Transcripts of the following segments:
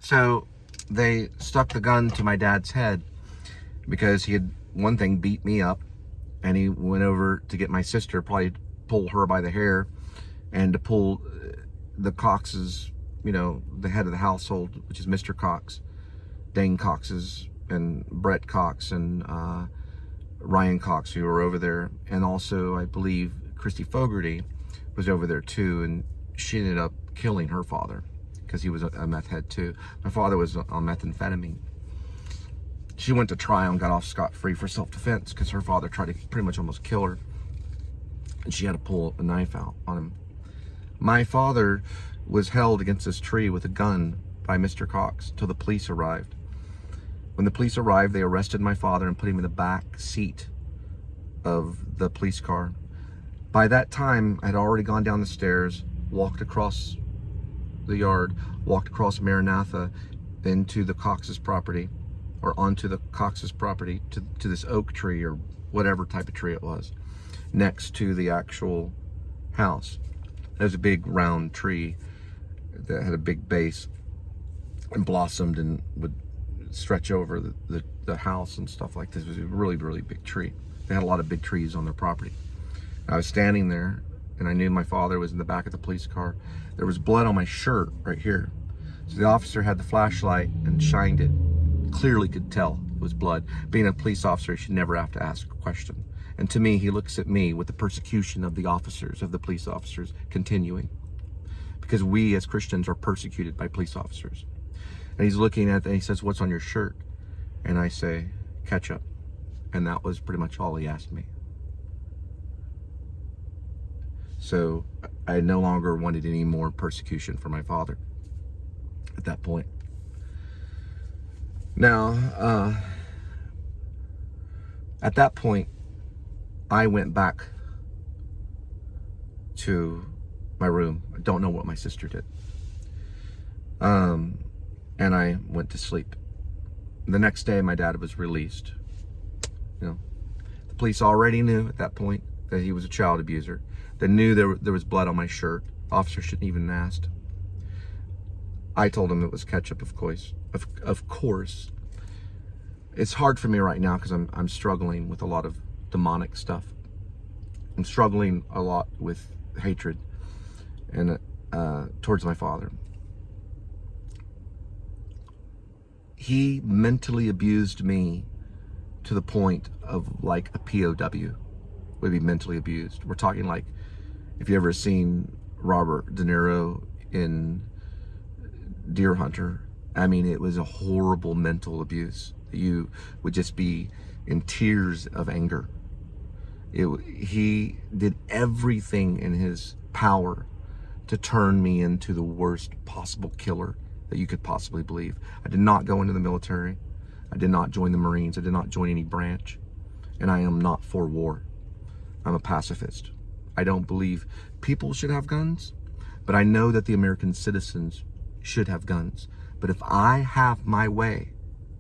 So they stuck the gun to my dad's head because he had, one thing, beat me up, and he went over to get my sister, probably pull her by the hair, and to pull the Coxes, you know, the head of the household, which is Mr. Cox, Dane Coxes, and Brett Cox, and Ryan Cox, who were over there, and also I believe Christy Fogarty was over there too, and she ended up killing her father because he was a meth head too. My father was on methamphetamine. She went to trial and got off scot-free for self-defense because her father tried to pretty much almost kill her, and she had to pull a knife out on him. My father was held against this tree with a gun by Mr. Cox till the police arrived. When the police arrived, they arrested my father and put him in the back seat of the police car. By that time, I had already gone down the stairs, walked across the yard, walked across Maranatha into the Cox's property, or onto the Cox's property, to this oak tree or whatever type of tree it was, next to the actual house. There's a big round tree that had a big base and blossomed and would stretch over the house and stuff like this. It was a really, really big tree. They had a lot of big trees on their property. I was standing there, and I knew my father was in the back of the police car. There was blood on my shirt right here. So the officer had the flashlight and shined it. Clearly could tell it was blood. Being a police officer, he should never have to ask a question. And to me, he looks at me with the persecution of the officers, of the police officers, continuing. Because we as Christians are persecuted by police officers. And he's looking at it and he says, "What's on your shirt?" And I say, "Ketchup." And that was pretty much all he asked me. So I no longer wanted any more persecution for my father at that point. Now, at that point, I went back to my room. I don't know what my sister did. And I went to sleep. The next day, my dad was released. You know, the police already knew at that point that he was a child abuser. They knew there was blood on my shirt. The officer shouldn't even have asked. I told him it was ketchup, of course. Of course. It's hard for me right now because I'm struggling with a lot of demonic stuff. I'm struggling a lot with hatred and towards my father. He mentally abused me to the point of like a POW would be mentally abused. We're talking like, if you ever seen Robert De Niro in Deer Hunter, I mean, it was a horrible mental abuse. You would just be in tears of anger. He did everything in his power to turn me into the worst possible killer that you could possibly believe. I did not go into the military. I did not join the Marines. I did not join any branch. And I am not for war. I'm a pacifist. I don't believe people should have guns, but I know that the American citizens should have guns. But if I have my way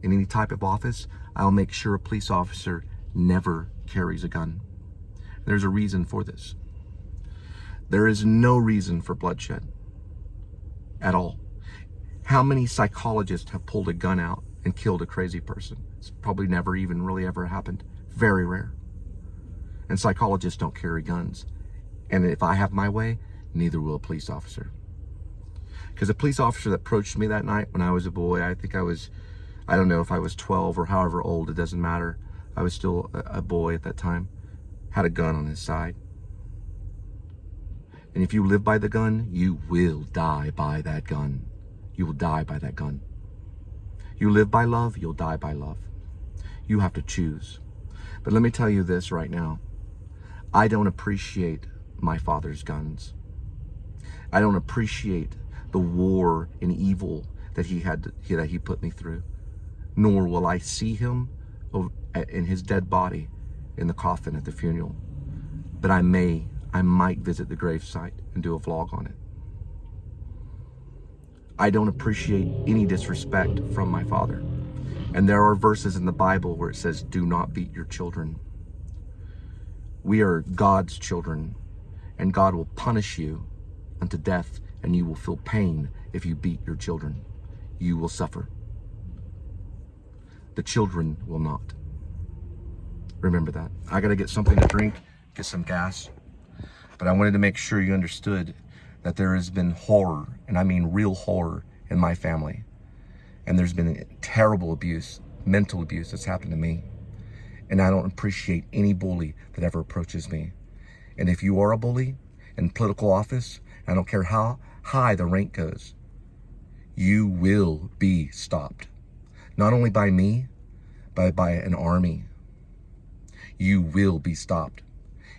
in any type of office, I'll make sure a police officer never carries a gun. There's a reason for this. There is no reason for bloodshed at all. How many psychologists have pulled a gun out and killed a crazy person? It's probably never even really ever happened. Very rare. And psychologists don't carry guns. And if I have my way, neither will a police officer. Because a police officer that approached me that night when I was a boy, I think I don't know if I was 12 or however old, it doesn't matter. I was still a boy at that time, had a gun on his side. And if you live by the gun, you will die by that gun. You will die by that gun. You live by love, you'll die by love. You have to choose. But let me tell you this right now. I don't appreciate my father's guns. I don't appreciate the war and evil that he put me through. Nor will I see him in his dead body in the coffin at the funeral. But I might visit the gravesite and do a vlog on it. I don't appreciate any disrespect from my father. And there are verses in the Bible where it says, "Do not beat your children." We are God's children, and God will punish you unto death, and you will feel pain if you beat your children. you will suffer. The children will not. Remember that. I got to get something to drink, get some gas. But I wanted to make sure you understood that there has been horror, and I mean real horror, in my family. And there's been terrible abuse, mental abuse that's happened to me. And I don't appreciate any bully that ever approaches me. And if you are a bully in political office, I don't care how high the rank goes, you will be stopped. Not only by me, but by an army. You will be stopped.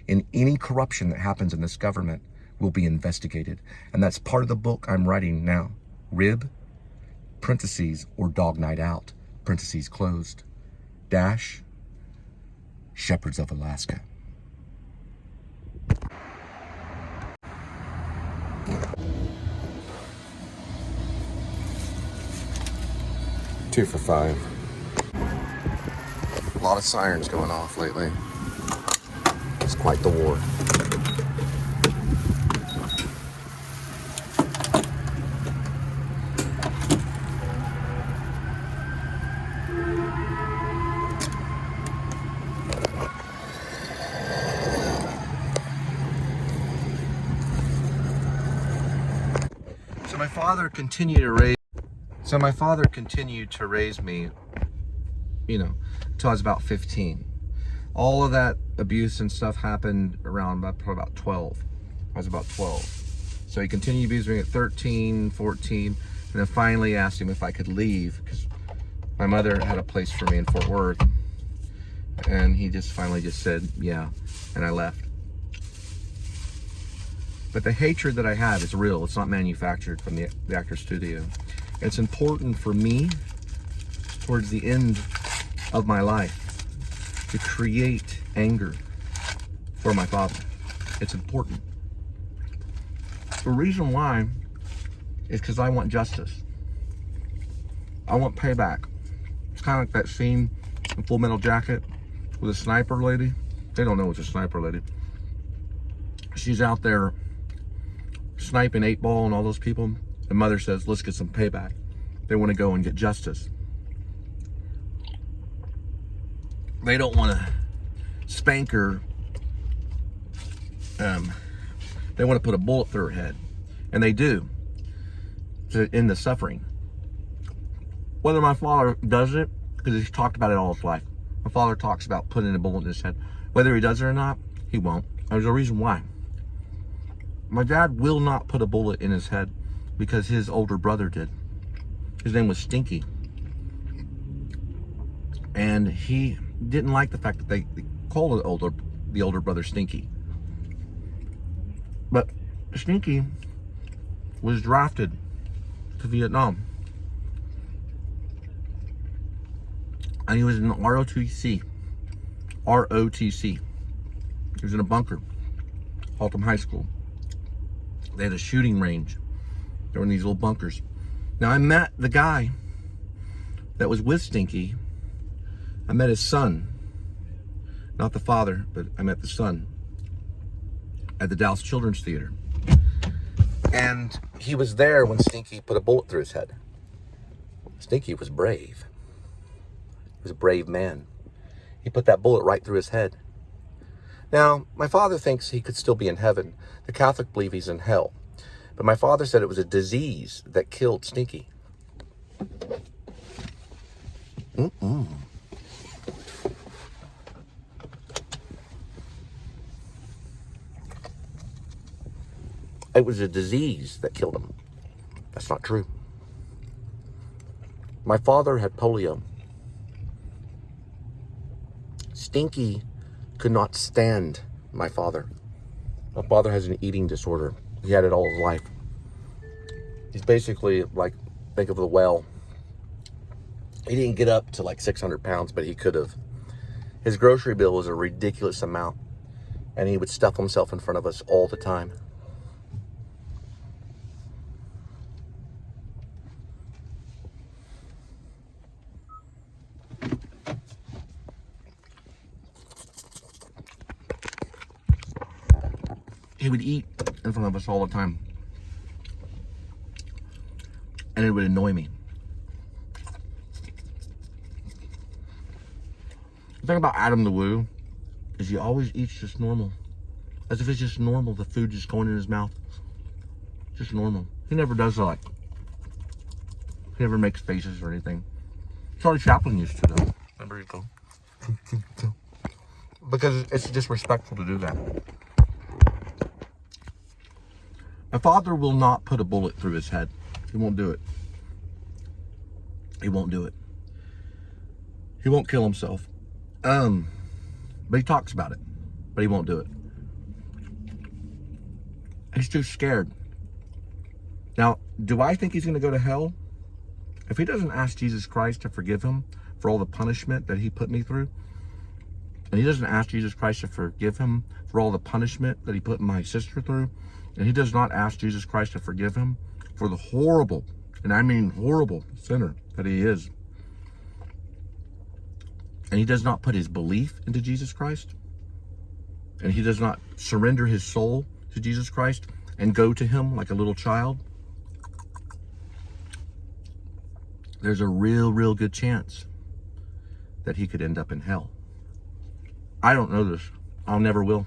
And any corruption that happens in this government will be investigated. And that's part of the book I'm writing now. Rib, parentheses, or Dog Night Out, parentheses closed, dash, Shepherds of Alaska. Two for $5. A lot of sirens going off lately. It's quite the war. So my father continued to raise me, you know, until I was about 15. All of that abuse and stuff happened around about 12. I was about 12. So he continued abusing me at 13, 14, and then finally asked him if I could leave because my mother had a place for me in Fort Worth. And he just finally just said, yeah, and I left. But the hatred that I have is real. It's not manufactured from the actor's studio. It's important for me, towards the end of my life, to create anger for my father. It's important. The reason why is because I want justice. I want payback. It's kind of like that scene in Full Metal Jacket with a sniper lady. They don't know it's a sniper lady. She's out there sniping 8-Ball and all those people. The mother says, let's get some payback. They want to go and get justice. They don't want to spank her. They want to put a bullet through her head. And they do, to end the suffering. Whether my father does it, because he's talked about it all his life. My father talks about putting a bullet in his head. Whether he does it or not, he won't. There's a reason why. My dad will not put a bullet in his head because his older brother did. His name was Stinky. And he didn't like the fact that they called the older brother Stinky. But Stinky was drafted to Vietnam. And he was in ROTC. ROTC. He was in a bunker. Haltom High School. They had a shooting range. They were in these little bunkers. Now I met the guy that was with Stinky. I met his son. Not the father, but I met the son at the Dallas Children's Theater. And he was there when Stinky put a bullet through his head. Stinky was brave. He was a brave man. He put that bullet right through his head. Now, my father thinks he could still be in heaven. The Catholic believe he's in hell. But my father said it was a disease that killed Stinky. It was a disease that killed him. That's not true. My father had polio. Stinky could not stand my father. My father has an eating disorder. He had it all his life. He's basically like, think of the well. He didn't get up to like 600 pounds, but he could have. His grocery bill was a ridiculous amount, and he would stuff himself in front of us all the time. He would eat in front of us all the time. And it would annoy me. The thing about Adam the Woo is he always eats just normal. As if it's just normal, the food just going in his mouth. Just normal. He never does like, he never makes faces or anything. Charlie Chaplin used to though. Remember he'd go. Because it's disrespectful to do that. My father will not put a bullet through his head. He won't do it. He won't do it. He won't kill himself. But he talks about it. But he won't do it. He's too scared. Now, do I think he's going to go to hell? If he doesn't ask Jesus Christ to forgive him for all the punishment that he put me through, and he doesn't ask Jesus Christ to forgive him for all the punishment that he put my sister through, and he does not ask Jesus Christ to forgive him for the horrible, and I mean horrible sinner that he is, and he does not put his belief into Jesus Christ, and he does not surrender his soul to Jesus Christ and go to him like a little child, there's a real good chance that he could end up in hell. I don't know this. I'll never will.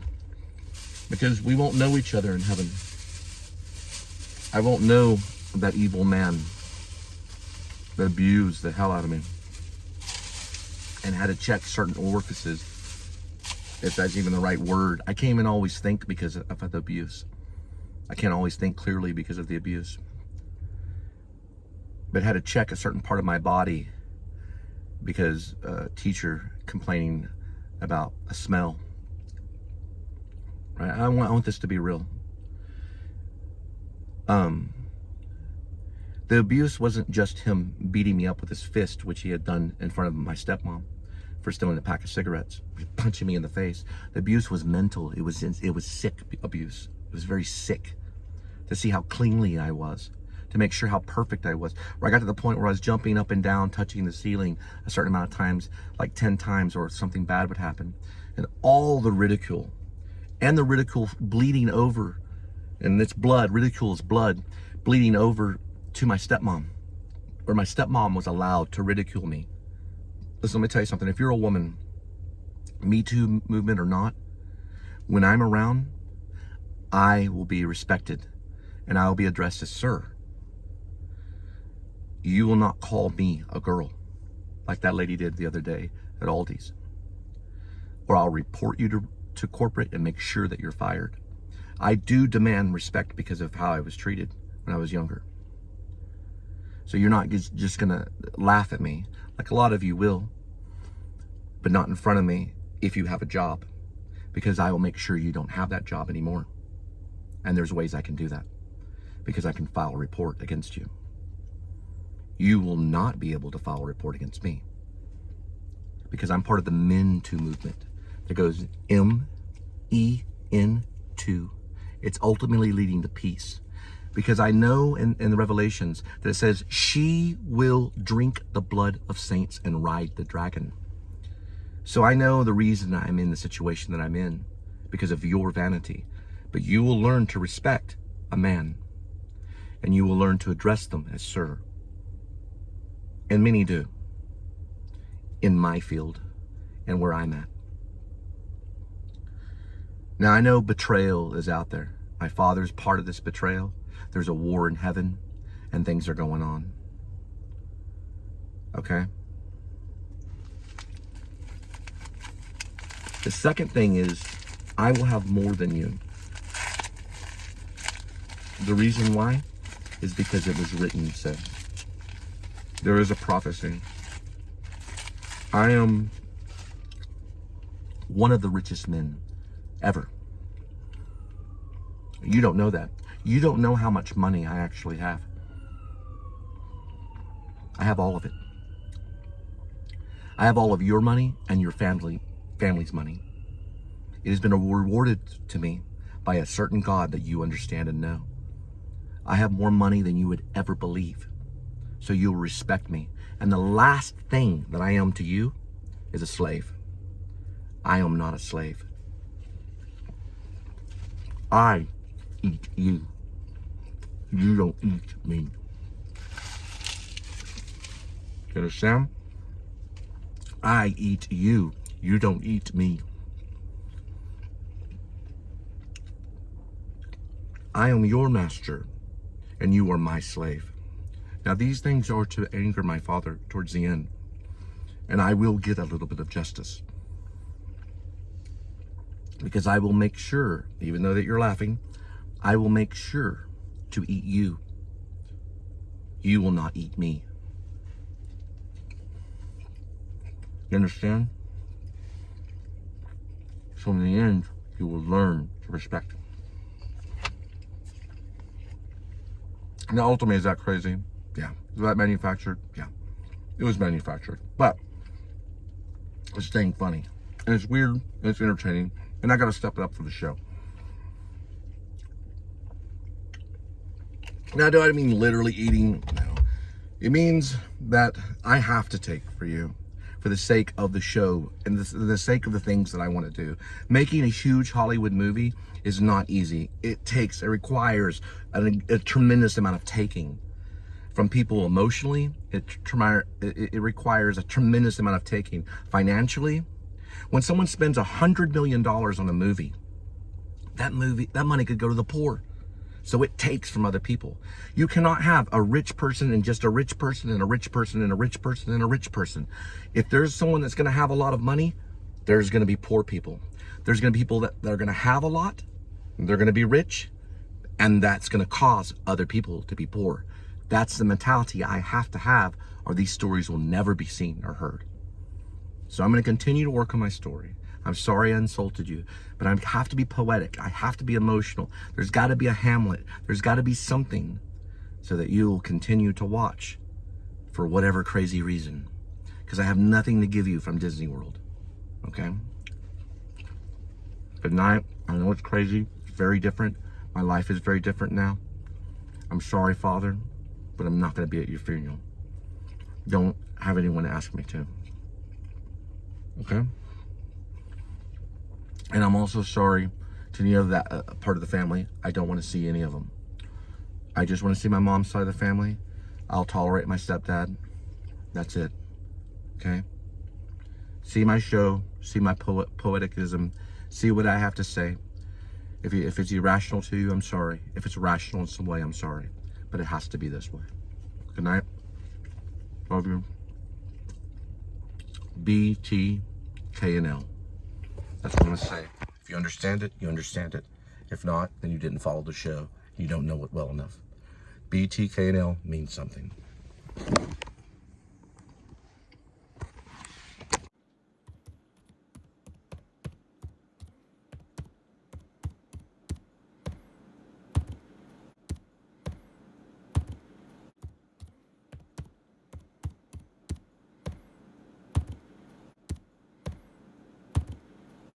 Because we won't know each other in heaven. I won't know that evil man that abused the hell out of me and had to check certain orifices, if that's even the right word. I can't even always think because of the abuse. I can't always think clearly because of the abuse. But had to check a certain part of my body because a teacher complaining about a smell. Right? I want this to be real. The abuse wasn't just him beating me up with his fist, which he had done in front of my stepmom for stealing a pack of cigarettes, punching me in the face. The abuse was mental. It was sick abuse. It was very sick to see how cleanly I was, to make sure how perfect I was. Where I got to the point where I was jumping up and down, touching the ceiling a certain amount of times, like 10 times, or something bad would happen. And all the ridicule, and the ridicule bleeding over, and it's blood, ridicule is blood, bleeding over to my stepmom, where my stepmom was allowed to ridicule me. Listen, let me tell you something. If you're a woman, Me Too movement or not, when I'm around, I will be respected, and I will be addressed as sir. You will not call me a girl like that lady did the other day at Aldi's. Or I'll report you to corporate and make sure that you're fired. I do demand respect because of how I was treated when I was younger. So you're not just gonna laugh at me, like a lot of you will, but not in front of me if you have a job, because I will make sure you don't have that job anymore. And there's ways I can do that, because I can file a report against you. You will not be able to file a report against me, because I'm part of the Men Too movement that goes M-E-N-2. It's ultimately leading to peace, because I know in the Revelations that it says, she will drink the blood of saints and ride the dragon. So I know the reason I'm in the situation that I'm in, because of your vanity. But you will learn to respect a man, and you will learn to address them as sir. And many do, in my field and where I'm at. Now I know betrayal is out there. My father's part of this betrayal. There's a war in heaven and things are going on. Okay? The second thing is, I will have more than you. The reason why is because it was written so. There is a prophecy. I am one of the richest men ever. You don't know that. You don't know how much money I actually have. I have all of it. I have all of your money and your family's money. It has been rewarded to me by a certain God that you understand and know. I have more money than you would ever believe. So you'll respect me. And the last thing that I am to you is a slave. I am not a slave. I eat you. You don't eat me. You understand? I eat you. You don't eat me. I am your master, and you are my slave. Now these things are to anger my father towards the end, and I will get a little bit of justice. Because I will make sure, even though that you're laughing, I will make sure to eat you. You will not eat me. You understand? So in the end, you will learn to respect. Now, ultimately, is that crazy? Yeah. Was that manufactured? Yeah. It was manufactured. But it's staying funny. And it's weird. And it's entertaining. And I got to step it up for the show. Now, do I mean literally eating? No. It means that I have to take for you, for the sake of the show and the sake of the things that I want to do. Making a huge Hollywood movie is not easy. It requires a tremendous amount of taking from people emotionally. It requires a tremendous amount of taking financially. When someone spends $100 million on a movie, that money could go to the poor. So it takes from other people. You cannot have a rich person and just a rich person and a rich person and a rich person and a rich person. If there's someone that's going to have a lot of money, there's going to be poor people. There's going to be people that are going to have a lot, they're going to be rich, and that's going to cause other people to be poor. That's the mentality I have to have, or these stories will never be seen or heard. So I'm going to continue to work on my story. I'm sorry I insulted you, but I have to be poetic. I have to be emotional. There's got to be a Hamlet. There's got to be something so that you'll continue to watch for whatever crazy reason. Because I have nothing to give you from Disney World. Okay? Good night. I know it's crazy. It's very different. My life is very different now. I'm sorry, Father, but I'm not going to be at your funeral. Don't have anyone ask me to. Okay? And I'm also sorry to any of that part of the family. I don't want to see any of them. I just want to see my mom's side of the family. I'll tolerate my stepdad. That's it. Okay? See my show. See my poeticism. See what I have to say. If it's irrational to you, I'm sorry. If it's rational in some way, I'm sorry. But it has to be this way. Good night. Love you. BtkL. That's what I'm going to say. If you understand it, you understand it. If not, then you didn't follow the show. You don't know it well enough. BtkL means something.